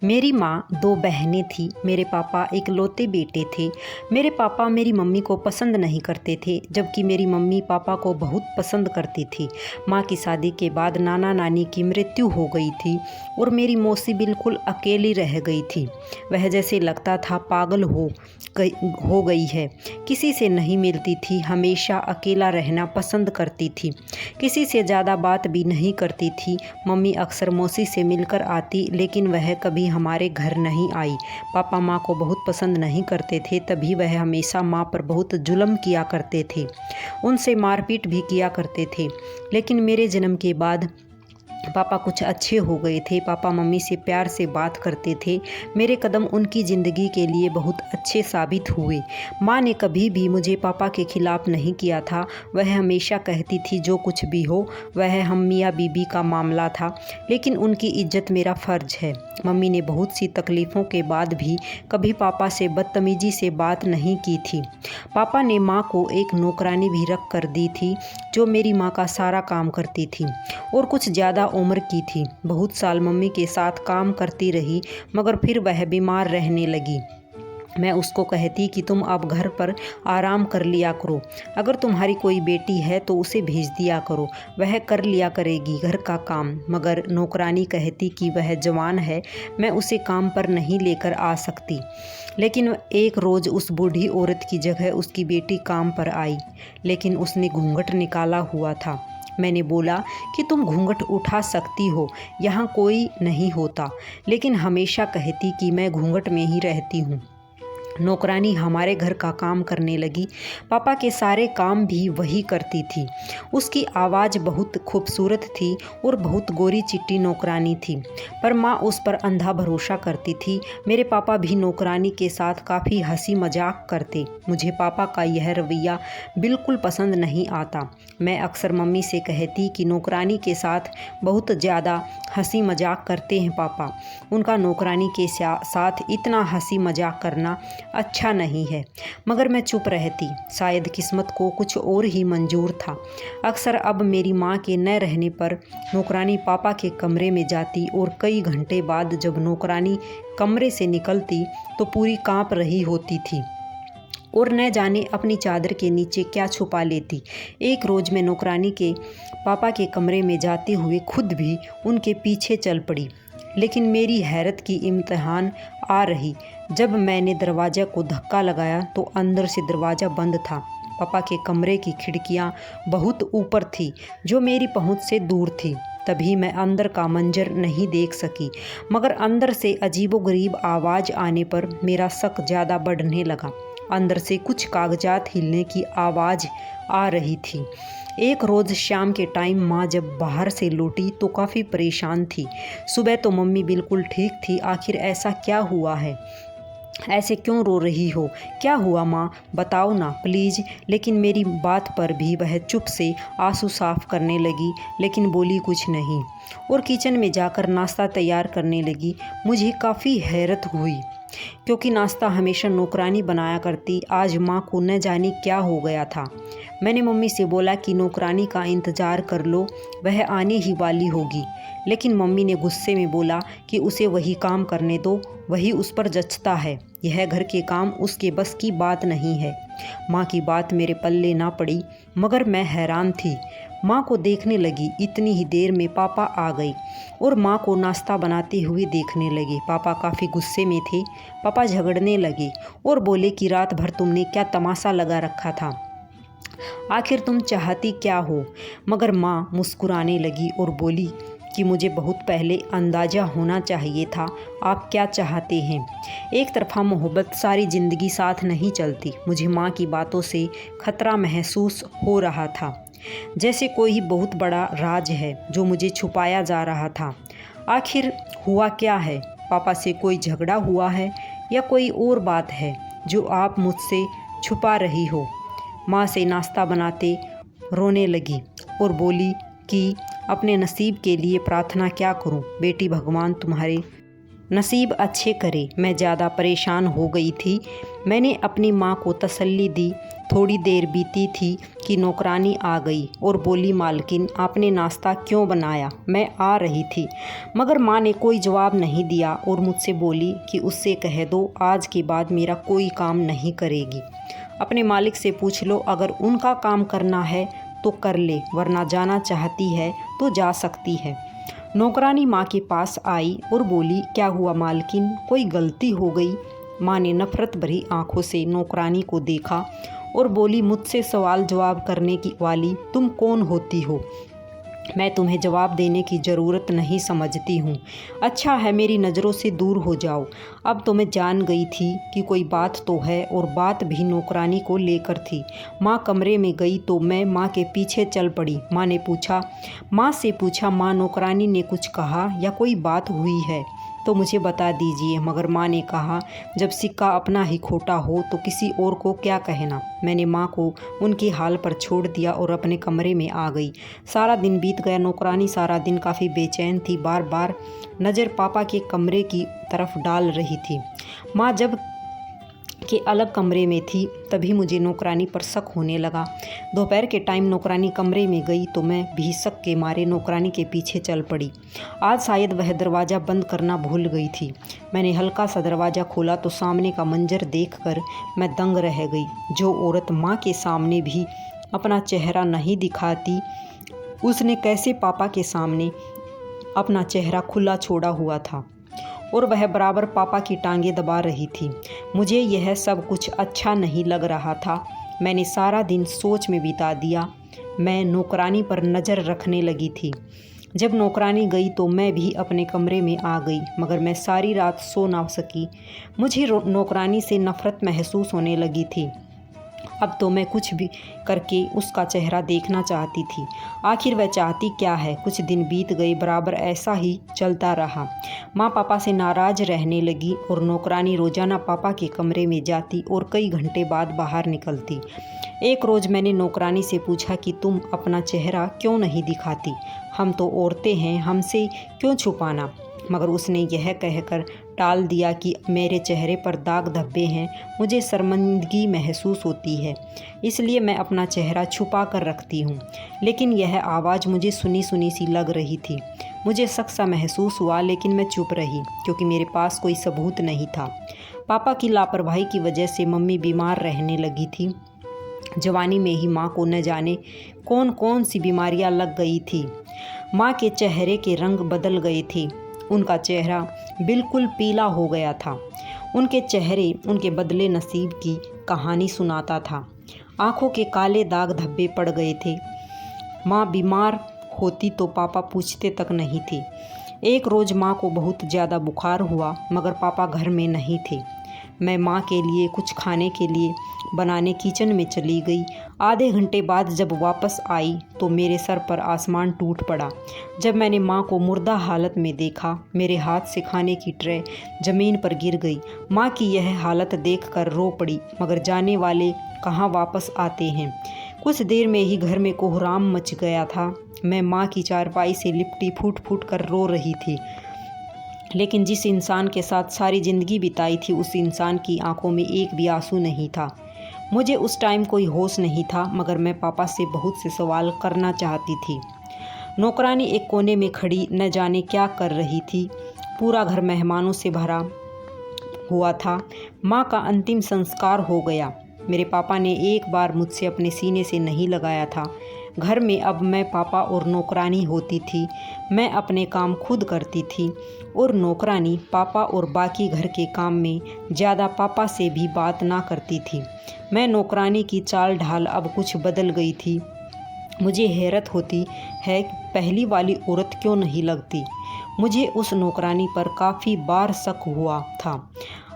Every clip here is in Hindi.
मेरी माँ 2 बहनें थीं। मेरे पापा इकलौते बेटे थे। मेरे पापा मेरी मम्मी को पसंद नहीं करते थे, जबकि मेरी मम्मी पापा को बहुत पसंद करती थी। माँ की शादी के बाद नाना नानी की मृत्यु हो गई थी और मेरी मौसी बिल्कुल अकेली रह गई थी। वह जैसे लगता था पागल हो गई है। किसी से नहीं मिलती थी, हमेशा अकेला रहना पसंद करती थी। किसी से ज़्यादा बात भी नहीं करती थी। मम्मी अक्सर मौसी से मिलकर आती, लेकिन वह कभी हमारे घर नहीं आई। पापा माँ को बहुत पसंद नहीं करते थे, तभी वह हमेशा माँ पर बहुत जुल्म किया करते थे। उनसे मारपीट भी किया करते थे। लेकिन मेरे जन्म के बाद पापा कुछ अच्छे हो गए थे। पापा मम्मी से प्यार से बात करते थे। मेरे कदम उनकी ज़िंदगी के लिए बहुत अच्छे साबित हुए। माँ ने कभी भी मुझे पापा के खिलाफ़ नहीं किया था। वह हमेशा कहती थी जो कुछ भी हो वह हम मियाँ बीबी का मामला था, लेकिन उनकी इज्जत मेरा फ़र्ज है। मम्मी ने बहुत सी तकलीफ़ों के बाद भी कभी पापा से बदतमीज़ी से बात नहीं की थी। पापा ने माँ को एक नौकरानी भी रख कर दी थी, जो मेरी माँ का सारा काम करती थी और कुछ ज़्यादा उम्र की थी। बहुत साल मम्मी के साथ काम करती रही, मगर फिर वह बीमार रहने लगी। मैं उसको कहती कि तुम अब घर पर आराम कर लिया करो। अगर तुम्हारी कोई बेटी है तो उसे भेज दिया करो, वह कर लिया करेगी घर का काम। मगर नौकरानी कहती कि वह जवान है, मैं उसे काम पर नहीं लेकर आ सकती। लेकिन एक रोज़ उस बूढ़ी औरत की जगह उसकी बेटी काम पर आई, लेकिन उसने घूंघट निकाला हुआ था। मैंने बोला कि तुम घूंघट उठा सकती हो, यहाँ कोई नहीं होता, लेकिन हमेशा कहती कि मैं घूंघट में ही रहती हूँ। नौकरानी हमारे घर का काम करने लगी। पापा के सारे काम भी वही करती थी। उसकी आवाज़ बहुत खूबसूरत थी और बहुत गोरी चिट्टी नौकरानी थी, पर माँ उस पर अंधा भरोसा करती थी। मेरे पापा भी नौकरानी के साथ काफ़ी हंसी मजाक करते। मुझे पापा का यह रवैया बिल्कुल पसंद नहीं आता। मैं अक्सर मम्मी से कहती कि नौकरानी के साथ बहुत ज़्यादा हंसी मजाक करते हैं पापा। उनका नौकरानी के साथ इतना हंसी मजाक करना अच्छा नहीं है, मगर मैं चुप रहती। शायद किस्मत को कुछ और ही मंजूर था। अक्सर अब मेरी माँ के न रहने पर नौकरानी पापा के कमरे में जाती और कई घंटे बाद जब नौकरानी कमरे से निकलती तो पूरी कांप रही होती थी और न जाने अपनी चादर के नीचे क्या छुपा लेती। एक रोज़ मैं नौकरानी के पापा के कमरे में जाते हुए खुद भी उनके पीछे चल पड़ी, लेकिन मेरी हैरत की इम्तिहान आ रही जब मैंने दरवाज़ा को धक्का लगाया तो अंदर से दरवाज़ा बंद था। पापा के कमरे की खिड़कियां बहुत ऊपर थी, जो मेरी पहुंच से दूर थी। तभी मैं अंदर का मंजर नहीं देख सकी, मगर अंदर से अजीबोगरीब आवाज़ आने पर मेरा शक ज़्यादा बढ़ने लगा। अंदर से कुछ कागजात हिलने की आवाज़ आ रही थी। एक रोज़ शाम के टाइम माँ जब बाहर से लौटी तो काफ़ी परेशान थी। सुबह तो मम्मी बिल्कुल ठीक थी। आखिर ऐसा क्या हुआ है? ऐसे क्यों रो रही हो? क्या हुआ माँ, बताओ ना प्लीज़। लेकिन मेरी बात पर भी वह चुप से आंसू साफ करने लगी, लेकिन बोली कुछ नहीं और किचन में जाकर नाश्ता तैयार करने लगी। मुझे काफ़ी हैरत हुई, क्योंकि नाश्ता हमेशा नौकरानी बनाया करती। आज माँ को न जाने क्या हो गया था। मैंने मम्मी से बोला कि नौकरानी का इंतज़ार कर लो, वह आने ही वाली होगी। लेकिन मम्मी ने गुस्से में बोला कि उसे वही काम करने दो, वही उस पर जचता है। यह घर के काम उसके बस की बात नहीं है। माँ की बात मेरे पल्ले ना पड़ी, मगर मैं हैरान थी। माँ को देखने लगी। इतनी ही देर में पापा आ गए और माँ को नाश्ता बनाते हुए देखने लगे। पापा काफ़ी गुस्से में थे। पापा झगड़ने लगे और बोले कि रात भर तुमने क्या तमाशा लगा रखा था, आखिर तुम चाहती क्या हो? मगर माँ मुस्कुराने लगी और बोली कि मुझे बहुत पहले अंदाज़ा होना चाहिए था आप क्या चाहते हैं। एक तरफा मोहब्बत सारी ज़िंदगी साथ नहीं चलती। मुझे माँ की बातों से खतरा महसूस हो रहा था, जैसे कोई बहुत बड़ा राज है जो मुझे छुपाया जा रहा था। आखिर हुआ क्या है? पापा से कोई झगड़ा हुआ है या कोई और बात है जो आप मुझसे छुपा रही हो? माँ से नाश्ता बनाते रोने लगी और बोली कि अपने नसीब के लिए प्रार्थना क्या करूं? बेटी, भगवान तुम्हारे नसीब अच्छे करे। मैं ज़्यादा परेशान हो गई थी। मैंने अपनी माँ को तसल्ली दी। थोड़ी देर बीती थी कि नौकरानी आ गई और बोली, मालकिन आपने नाश्ता क्यों बनाया? मैं आ रही थी। मगर माँ ने कोई जवाब नहीं दिया और मुझसे बोली कि उससे कह दो आज के बाद मेरा कोई काम नहीं करेगी। अपने मालिक से पूछ लो, अगर उनका काम करना है तो कर ले, वरना जाना चाहती है तो जा सकती है। नौकरानी माँ के पास आई और बोली, क्या हुआ मालकिन, कोई गलती हो गई? माँ ने नफरत भरी आंखों से नौकरानी को देखा और बोली, मुझसे सवाल जवाब करने की वाली तुम कौन होती हो? मैं तुम्हें जवाब देने की ज़रूरत नहीं समझती हूँ। अच्छा है मेरी नज़रों से दूर हो जाओ। अब तो मैं जान गई थी कि कोई बात तो है, और बात भी नौकरानी को लेकर थी। माँ कमरे में गई तो मैं माँ के पीछे चल पड़ी। माँ से पूछा, माँ नौकरानी ने कुछ कहा या कोई बात हुई है तो मुझे बता दीजिए। मगर माँ ने कहा, जब सिक्का अपना ही खोटा हो तो किसी और को क्या कहना। मैंने माँ को उनके हाल पर छोड़ दिया और अपने कमरे में आ गई। सारा दिन बीत गया। नौकरानी सारा दिन काफ़ी बेचैन थी, बार बार नज़र पापा के कमरे की तरफ डाल रही थी। माँ जब के अलग कमरे में थी तभी मुझे नौकरानी पर शक होने लगा। दोपहर के टाइम नौकरानी कमरे में गई तो मैं भी शक के मारे नौकरानी के पीछे चल पड़ी। आज शायद वह दरवाज़ा बंद करना भूल गई थी। मैंने हल्का सा दरवाज़ा खोला तो सामने का मंजर देखकर मैं दंग रह गई। जो औरत माँ के सामने भी अपना चेहरा नहीं दिखाती, उसने कैसे पापा के सामने अपना चेहरा खुला छोड़ा हुआ था, और वह बराबर पापा की टांगें दबा रही थी। मुझे यह सब कुछ अच्छा नहीं लग रहा था। मैंने सारा दिन सोच में बिता दिया। मैं नौकरानी पर नज़र रखने लगी थी। जब नौकरानी गई तो मैं भी अपने कमरे में आ गई, मगर मैं सारी रात सो ना सकी। मुझे नौकरानी से नफ़रत महसूस होने लगी थी। अब तो मैं कुछ भी करके उसका चेहरा देखना चाहती थी। आखिर वह चाहती क्या है? कुछ दिन बीत गए, बराबर ऐसा ही चलता रहा। माँ पापा से नाराज़ रहने लगी और नौकरानी रोज़ाना पापा के कमरे में जाती और कई घंटे बाद बाहर निकलती। एक रोज़ मैंने नौकरानी से पूछा कि तुम अपना चेहरा क्यों नहीं दिखाती? हम तो औरतें हैं, हमसे क्यों छुपाना? मगर उसने यह कहकर टाल दिया कि मेरे चेहरे पर दाग धब्बे हैं, मुझे शर्मिंदगी महसूस होती है, इसलिए मैं अपना चेहरा छुपा कर रखती हूँ। लेकिन यह आवाज़ मुझे सुनी सुनी सी लग रही थी। मुझे शक सा महसूस हुआ, लेकिन मैं चुप रही क्योंकि मेरे पास कोई सबूत नहीं था। पापा की लापरवाही की वजह से मम्मी बीमार रहने लगी थी। जवानी में ही माँ को न जाने कौन कौन सी बीमारियाँ लग गई थी। माँ के चेहरे के रंग बदल गए थे। उनका चेहरा बिल्कुल पीला हो गया था। उनके चेहरे उनके बदले नसीब की कहानी सुनाता था। आंखों के काले दाग धब्बे पड़ गए थे। माँ बीमार होती तो पापा पूछते तक नहीं थे। एक रोज़ माँ को बहुत ज़्यादा बुखार हुआ, मगर पापा घर में नहीं थे। मैं माँ के लिए कुछ खाने के लिए बनाने किचन में चली गई। आधे घंटे बाद जब वापस आई तो मेरे सर पर आसमान टूट पड़ा। जब मैंने माँ को मुर्दा हालत में देखा, मेरे हाथ से खाने की ट्रे ज़मीन पर गिर गई। माँ की यह हालत देखकर रो पड़ी, मगर जाने वाले कहाँ वापस आते हैं। कुछ देर में ही घर में कोहराम मच गया था। मैं माँ की चारपाई से लिपटी फूट फूट कर रो रही थी। लेकिन जिस इंसान के साथ सारी ज़िंदगी बिताई थी, उस इंसान की आंखों में एक भी आंसू नहीं था। मुझे उस टाइम कोई होश नहीं था, मगर मैं पापा से बहुत से सवाल करना चाहती थी। नौकरानी एक कोने में खड़ी न जाने क्या कर रही थी। पूरा घर मेहमानों से भरा हुआ था। माँ का अंतिम संस्कार हो गया। मेरे पापा ने एक बार मुझसे अपने सीने से नहीं लगाया था। घर में अब मैं, पापा और नौकरानी होती थी। मैं अपने काम खुद करती थी और नौकरानी पापा और बाकी घर के काम में ज़्यादा पापा से भी बात ना करती थी। मैं नौकरानी की चाल ढाल अब कुछ बदल गई थी। मुझे हैरत होती है कि पहली वाली औरत क्यों नहीं लगती। मुझे उस नौकरानी पर काफ़ी बार शक हुआ था।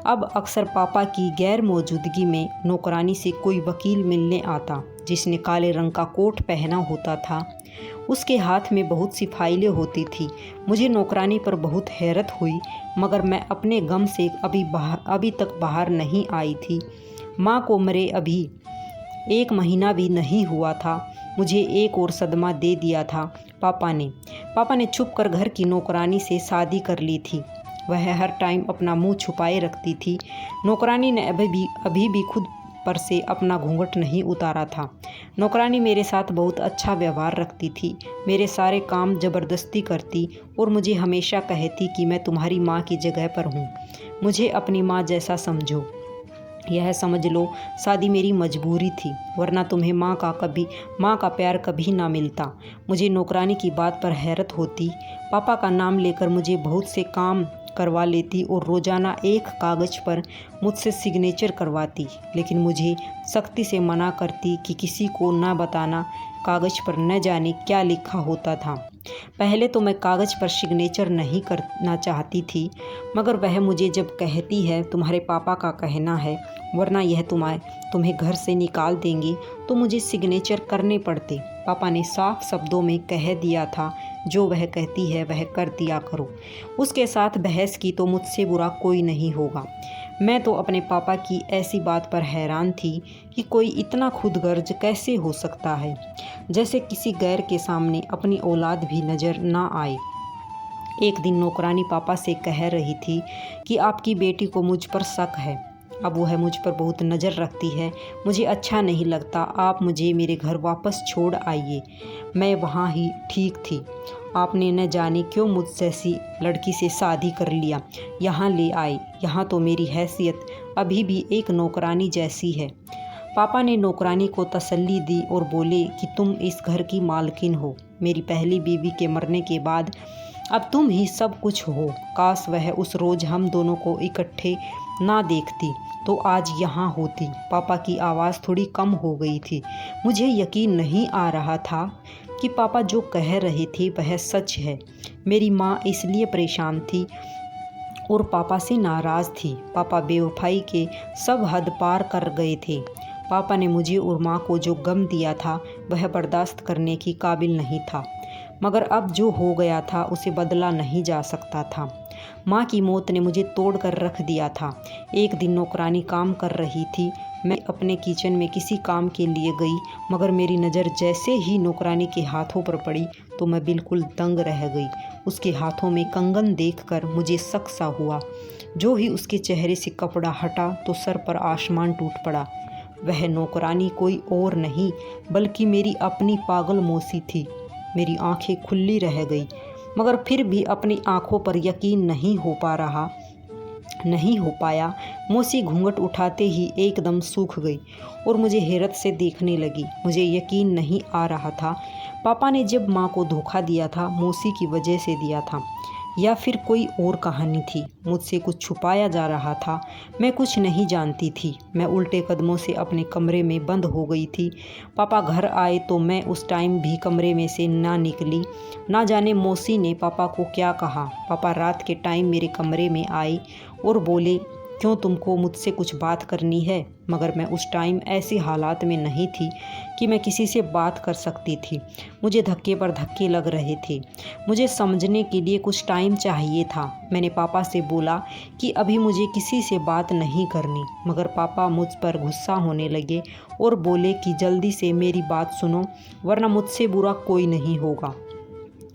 अब अक्सर पापा की गैर मौजूदगी में नौकरानी से कोई वकील मिलने आता, जिसने काले रंग का कोट पहना होता था। उसके हाथ में बहुत सी फाइलें होती थी। मुझे नौकरानी पर बहुत हैरत हुई, मगर मैं अपने गम से अभी तक बाहर नहीं आई थी। माँ को मरे अभी 1 महीना भी नहीं हुआ था। मुझे एक और सदमा दे दिया था पापा ने छुप कर घर की नौकरानी से शादी कर ली थी। वह हर टाइम अपना मुंह छुपाए रखती थी। नौकरानी ने अभी भी खुद पर से अपना घूंघट नहीं उतारा था। नौकरानी मेरे साथ बहुत अच्छा व्यवहार रखती थी, मेरे सारे काम ज़बरदस्ती करती और मुझे हमेशा कहती कि मैं तुम्हारी माँ की जगह पर हूँ, मुझे अपनी माँ जैसा समझो। यह समझ लो शादी मेरी मजबूरी थी, वरना तुम्हें माँ का प्यार कभी ना मिलता। मुझे नौकरानी की बात पर हैरत होती। पापा का नाम लेकर मुझे बहुत से काम करवा लेती और रोज़ाना एक कागज़ पर मुझसे सिग्नेचर करवाती, लेकिन मुझे सख्ती से मना करती कि किसी को ना बताना, कागज़ पर न जाने क्या लिखा होता था। पहले तो मैं कागज़ पर सिग्नेचर नहीं करना चाहती थी, मगर वह मुझे जब कहती है तुम्हारे पापा का कहना है, वरना यह तुम्हें घर से निकाल देंगे, तो मुझे सिग्नेचर करने पड़ते। पापा ने साफ शब्दों में कह दिया था, जो वह कहती है वह कर दिया करो। उसके साथ बहस की तो मुझसे बुरा कोई नहीं होगा। मैं तो अपने पापा की ऐसी बात पर हैरान थी कि कोई इतना खुदगर्ज कैसे हो सकता है, जैसे किसी गैर के सामने अपनी औलाद भी नज़र ना आए। एक दिन नौकरानी पापा से कह रही थी कि आपकी बेटी को मुझ पर शक है, अब वह मुझ पर बहुत नज़र रखती है, मुझे अच्छा नहीं लगता, आप मुझे मेरे घर वापस छोड़ आइए। मैं वहाँ ही ठीक थी, आपने न जाने क्यों मुझ जैसी लड़की से शादी कर लिया, यहाँ ले आए। यहाँ तो मेरी हैसियत अभी भी एक नौकरानी जैसी है। पापा ने नौकरानी को तसल्ली दी और बोले कि तुम इस घर की मालकिन हो, मेरी पहली बीवी के मरने के बाद अब तुम ही सब कुछ हो। काश वह उस रोज़ हम दोनों को इकट्ठे ना देखती तो आज यहाँ होती। पापा की आवाज़ थोड़ी कम हो गई थी। मुझे यकीन नहीं आ रहा था कि पापा जो कह रहे थे वह सच है। मेरी माँ इसलिए परेशान थी और पापा से नाराज़ थी। पापा बेवफाई के सब हद पार कर गए थे। पापा ने मुझे और माँ को जो गम दिया था वह बर्दाश्त करने की काबिल नहीं था, मगर अब जो हो गया था उसे बदला नहीं जा सकता था। माँ की मौत ने मुझे तोड़ कर रख दिया था। एक दिन नौकरानी काम कर रही थी, मैं अपने किचन में किसी काम के लिए गई, मगर मेरी नज़र जैसे ही नौकरानी के हाथों पर पड़ी तो मैं बिल्कुल दंग रह गई। उसके हाथों में कंगन देखकर मुझे शक सा हुआ। जो ही उसके चेहरे से कपड़ा हटा तो सर पर आसमान टूट पड़ा। वह नौकरानी कोई और नहीं बल्कि मेरी अपनी पागल मौसी थी। मेरी आंखें खुली रह गई, मगर फिर भी अपनी आंखों पर यकीन नहीं हो पाया। मौसी घूंघट उठाते ही एकदम सूख गई और मुझे हैरत से देखने लगी। मुझे यकीन नहीं आ रहा था पापा ने जब माँ को धोखा दिया था मौसी की वजह से दिया था, या फिर कोई और कहानी थी। मुझसे कुछ छुपाया जा रहा था। मैं कुछ नहीं जानती थी। मैं उल्टे कदमों से अपने कमरे में बंद हो गई थी। पापा घर आए तो मैं उस टाइम भी कमरे में से ना निकली। ना जाने मौसी ने पापा को क्या कहा। पापा रात के टाइम मेरे कमरे में आए और बोले, क्यों, तुमको मुझसे कुछ बात करनी है? मगर मैं उस टाइम ऐसे हालात में नहीं थी कि मैं किसी से बात कर सकती थी। मुझे धक्के पर धक्के लग रहे थे। मुझे समझने के लिए कुछ टाइम चाहिए था। मैंने पापा से बोला कि अभी मुझे किसी से बात नहीं करनी, मगर पापा मुझ पर गुस्सा होने लगे और बोले कि जल्दी से मेरी बात सुनो, वरना मुझसे बुरा कोई नहीं होगा।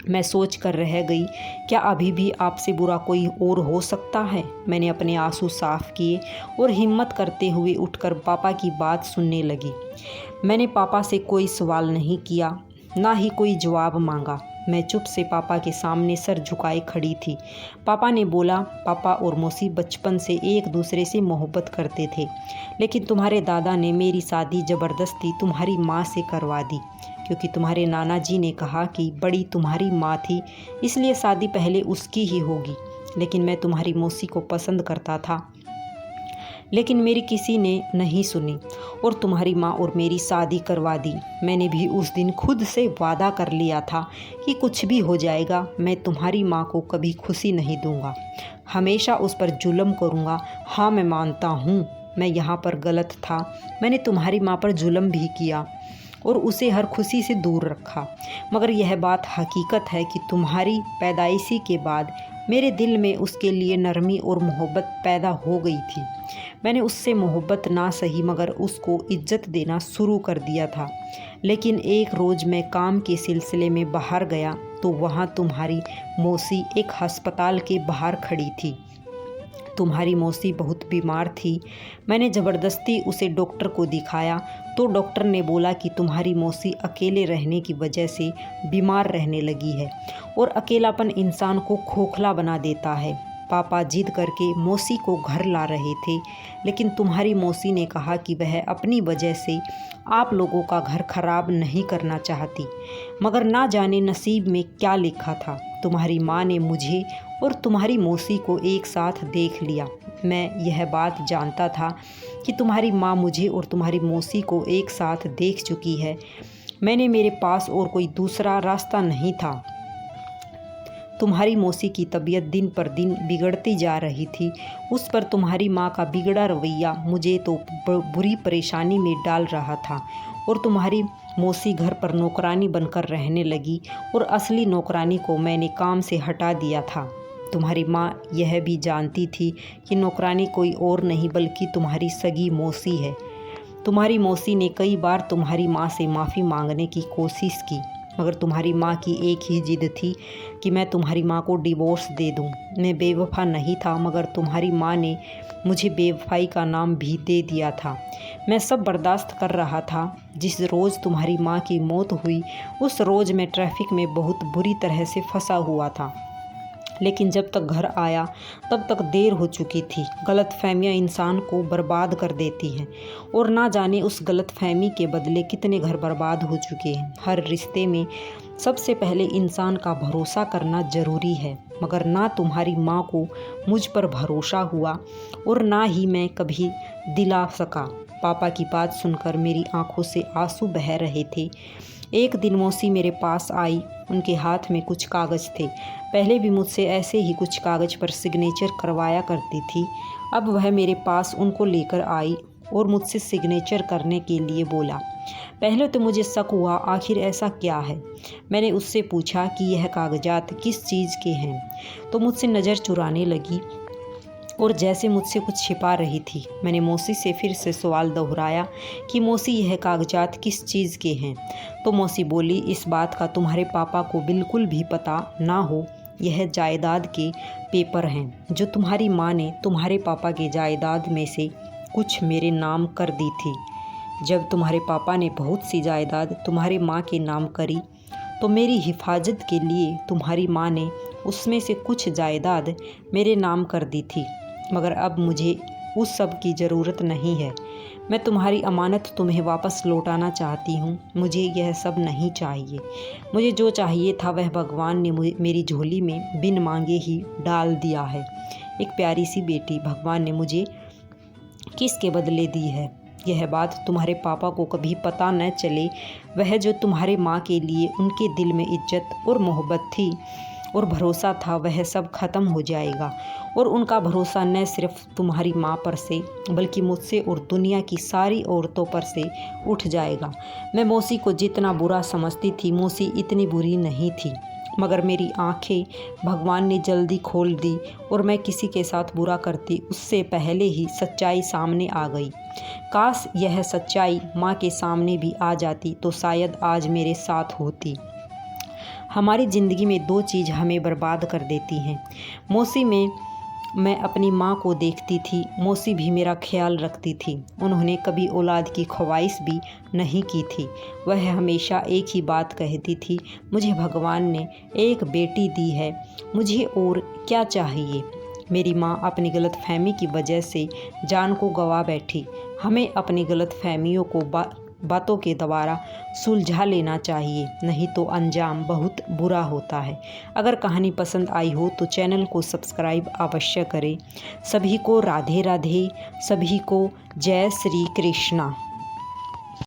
मैं सोच कर रह गई, क्या अभी भी आपसे बुरा कोई और हो सकता है? मैंने अपने आंसू साफ किए और हिम्मत करते हुए उठकर पापा की बात सुनने लगी। मैंने पापा से कोई सवाल नहीं किया, ना ही कोई जवाब मांगा। मैं चुप से पापा के सामने सर झुकाए खड़ी थी। पापा ने बोला, पापा और मौसी बचपन से एक दूसरे से मोहब्बत करते थे, लेकिन तुम्हारे दादा ने मेरी शादी ज़बरदस्ती तुम्हारी माँ से करवा दी, क्योंकि तुम्हारे नाना जी ने कहा कि बड़ी तुम्हारी माँ थी, इसलिए शादी पहले उसकी ही होगी। लेकिन मैं तुम्हारी मौसी को पसंद करता था, लेकिन मेरी किसी ने नहीं सुनी और तुम्हारी माँ और मेरी शादी करवा दी। मैंने भी उस दिन खुद से वादा कर लिया था कि कुछ भी हो जाएगा, मैं तुम्हारी माँ को कभी खुशी नहीं दूंगा, हमेशा उस पर जुल्म करूँगा। हाँ, मैं मानता हूँ मैं यहाँ पर गलत था। मैंने तुम्हारी माँ पर जुल्म भी किया और उसे हर खुशी से दूर रखा, मगर यह बात हकीकत है कि तुम्हारी पैदाइशी के बाद मेरे दिल में उसके लिए नरमी और मोहब्बत पैदा हो गई थी। मैंने उससे मोहब्बत ना सही मगर उसको इज्जत देना शुरू कर दिया था। लेकिन एक रोज़ मैं काम के सिलसिले में बाहर गया तो वहाँ तुम्हारी मौसी एक अस्पताल के बाहर खड़ी थी। तुम्हारी मौसी बहुत बीमार थी। मैंने ज़बरदस्ती उसे डॉक्टर को दिखाया तो डॉक्टर ने बोला कि तुम्हारी मौसी अकेले रहने की वजह से बीमार रहने लगी है और अकेलापन इंसान को खोखला बना देता है। पापा जिद करके मौसी को घर ला रहे थे, लेकिन तुम्हारी मौसी ने कहा कि वह अपनी वजह से आप लोगों का घर खराब नहीं करना चाहती, मगर ना जाने नसीब में क्या लिखा था। तुम्हारी माँ ने मुझे और तुम्हारी मौसी को एक साथ देख लिया। मैं यह बात जानता था कि तुम्हारी माँ मुझे और तुम्हारी मौसी को एक साथ देख चुकी है। मेरे पास और कोई दूसरा रास्ता नहीं था। तुम्हारी मौसी की तबीयत दिन पर दिन बिगड़ती जा रही थी। उस पर तुम्हारी माँ का बिगड़ा रवैया मुझे तो बुरी परेशानी में डाल रहा था और तुम्हारी मौसी घर पर नौकरानी बनकर रहने लगी और असली नौकरानी को मैंने काम से हटा दिया था। तुम्हारी माँ यह भी जानती थी कि नौकरानी कोई और नहीं बल्कि तुम्हारी सगी मौसी है। तुम्हारी मौसी ने कई बार तुम्हारी माँ से माफ़ी मांगने की कोशिश की, मगर तुम्हारी माँ की एक ही जिद थी कि मैं तुम्हारी माँ को डिवोर्स दे दूँ। मैं बेवफा नहीं था, मगर तुम्हारी माँ ने मुझे बेवफाई का नाम भी दे दिया था। मैं सब बर्दाश्त कर रहा था। जिस रोज़ तुम्हारी माँ की मौत हुई उस रोज़ मैं ट्रैफिक में बहुत बुरी तरह से फंसा हुआ था, लेकिन जब तक घर आया तब तक देर हो चुकी थी। गलतफहमियाँ इंसान को बर्बाद कर देती हैं और ना जाने उस गलतफहमी के बदले कितने घर बर्बाद हो चुके हैं। हर रिश्ते में सबसे पहले इंसान का भरोसा करना ज़रूरी है, मगर ना तुम्हारी माँ को मुझ पर भरोसा हुआ और ना ही मैं कभी दिला सका। पापा की बात सुनकर मेरी आंखों से आंसू बह रहे थे। एक दिन मौसी मेरे पास आई। उनके हाथ में कुछ कागज़ थे। पहले भी मुझसे ऐसे ही कुछ कागज़ पर सिग्नेचर करवाया करती थी। अब वह मेरे पास उनको लेकर आई और मुझसे सिग्नेचर करने के लिए बोला। पहले तो मुझे शक हुआ, आखिर ऐसा क्या है। मैंने उससे पूछा कि यह कागजात किस चीज़ के हैं, तो मुझसे नज़र चुराने लगी और जैसे मुझसे कुछ छिपा रही थी। मैंने मौसी से फिर से सवाल दोहराया कि मौसी यह कागजात किस चीज़ के हैं, तो मौसी बोली, इस बात का तुम्हारे पापा को बिल्कुल भी पता ना हो। यह जायदाद के पेपर हैं जो तुम्हारी माँ ने तुम्हारे पापा के जायदाद में से कुछ मेरे नाम कर दी थी। जब तुम्हारे पापा ने बहुत सी जायदाद तुम्हारी माँ के नाम करी तो मेरी हिफाजत के लिए तुम्हारी माँ ने उसमें से कुछ जायदाद मेरे नाम कर दी थी, मगर अब मुझे उस सब की ज़रूरत नहीं है। मैं तुम्हारी अमानत तुम्हें वापस लौटाना चाहती हूँ। मुझे यह सब नहीं चाहिए। मुझे जो चाहिए था वह भगवान ने मेरी झोली में बिन मांगे ही डाल दिया है। एक प्यारी सी बेटी भगवान ने मुझे किसके बदले दी है। यह बात तुम्हारे पापा को कभी पता न चले। वह जो तुम्हारे माँ के लिए उनके दिल में इज्जत और मोहब्बत थी और भरोसा था, वह सब ख़त्म हो जाएगा और उनका भरोसा न सिर्फ तुम्हारी माँ पर से बल्कि मुझसे और दुनिया की सारी औरतों पर से उठ जाएगा। मैं मौसी को जितना बुरा समझती थी, मौसी इतनी बुरी नहीं थी, मगर मेरी आंखें भगवान ने जल्दी खोल दी और मैं किसी के साथ बुरा करती उससे पहले ही सच्चाई सामने आ गई। काश यह सच्चाई माँ के सामने भी आ जाती तो शायद आज मेरे साथ होती। हमारी ज़िंदगी में दो चीज़ हमें बर्बाद कर देती हैं। मौसी में मैं अपनी माँ को देखती थी, मौसी भी मेरा ख्याल रखती थी। उन्होंने कभी औलाद की ख्वाहिश भी नहीं की थी। वह हमेशा एक ही बात कहती थी, मुझे भगवान ने एक बेटी दी है, मुझे और क्या चाहिए। मेरी माँ अपनी गलतफहमी की वजह से जान को गंवा बैठी। हमें अपनी गलतफहमियों को बातों के द्वारा सुलझा लेना चाहिए, नहीं तो अंजाम बहुत बुरा होता है। अगर कहानी पसंद आई हो तो चैनल को सब्सक्राइब अवश्य करें। सभी को राधे राधे, सभी को जय श्री कृष्णा।